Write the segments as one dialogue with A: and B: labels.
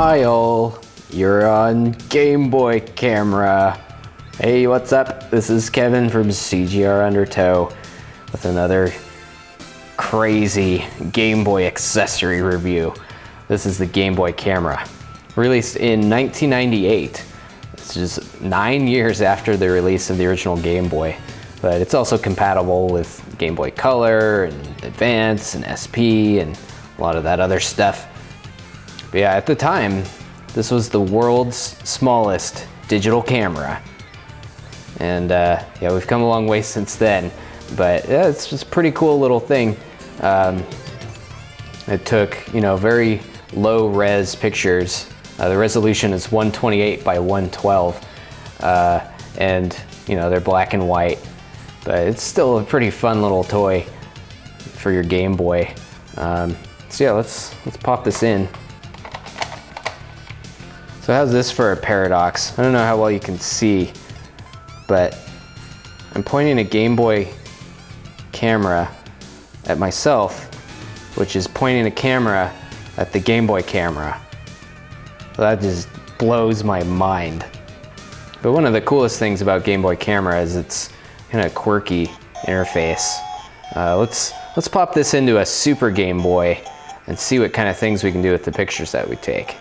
A: Smile, you're on Game Boy camera. Hey, what's up? This is Kevin from CGRundertow with another crazy Game Boy accessory review. This is the Game Boy camera. Released in 1998. It's just 9 years after the release of the original Game Boy. But it's also compatible with Game Boy Color and Advance and SP and a lot of that other stuff. But yeah, at the time, this was the world's smallest digital camera. And yeah, we've come a long way since then. But yeah, it's just a pretty cool little thing. It took, very low res pictures. The resolution is 128 by 112. And they're black and white. But it's still a pretty fun little toy for your Game Boy. So yeah, let's pop this in. So how's this for a paradox? I don't know how well you can see, but I'm pointing a Game Boy camera at myself, which is pointing a camera at the Game Boy camera. That just blows my mind. But one of the coolest things about Game Boy camera is its kind of quirky interface. Let's pop this into a Super Game Boy and see what kind of things we can do with the pictures that we take.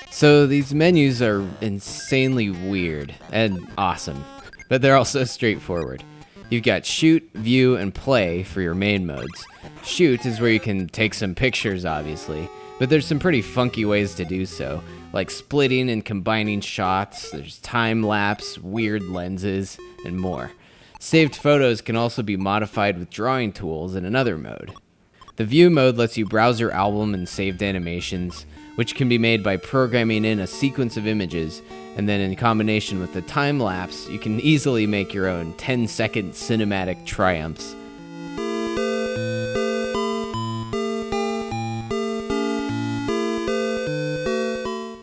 B: So these menus are insanely weird and awesome, but they're also straightforward. You've got shoot, view, and play for your main modes. Shoot is where you can take some pictures, obviously, but there's some pretty funky ways to do so, like splitting and combining shots, there's time-lapse, weird lenses, and more. Saved photos can also be modified with drawing tools in another mode. The view mode lets you browse your album and saved animations, which can be made by programming in a sequence of images, and then in combination with the time-lapse, you can easily make your own 10-second cinematic triumphs.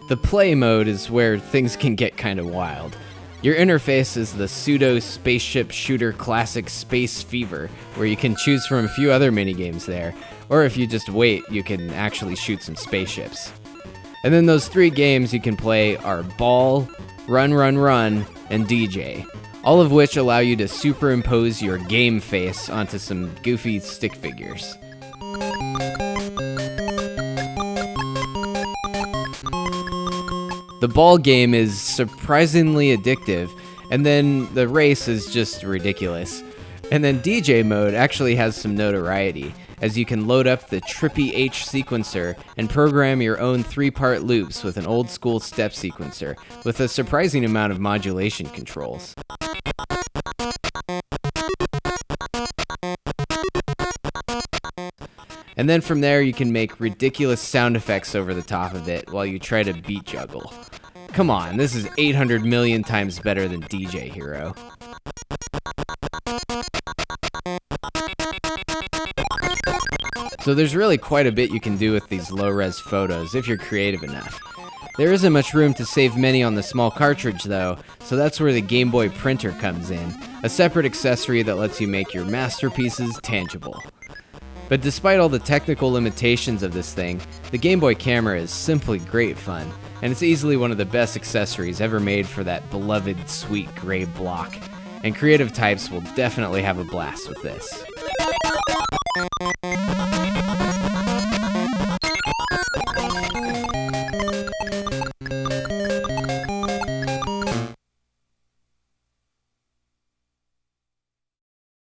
B: The play mode is where things can get kind of wild. Your interface is the pseudo spaceship shooter classic Space Fever, where you can choose from a few other minigames there, or if you just wait, you can actually shoot some spaceships. And then those 3 games you can play are Ball, Run Run Run, and DJ, all of which allow you to superimpose your game face onto some goofy stick figures. The Ball game is surprisingly addictive, and then the race is just ridiculous. And then DJ mode actually has some notoriety, as you can load up the Trippy H sequencer and program your own 3-part loops with an old school step sequencer, with a surprising amount of modulation controls. And then from there you can make ridiculous sound effects over the top of it while you try to beat juggle. Come on, this is 800 million times better than DJ Hero. So there's really quite a bit you can do with these low-res photos if you're creative enough. There isn't much room to save many on the small cartridge though, so that's where the Game Boy printer comes in, a separate accessory that lets you make your masterpieces tangible. But despite all the technical limitations of this thing, the Game Boy camera is simply great fun, and it's easily one of the best accessories ever made for that beloved sweet gray block, and creative types will definitely have a blast with this.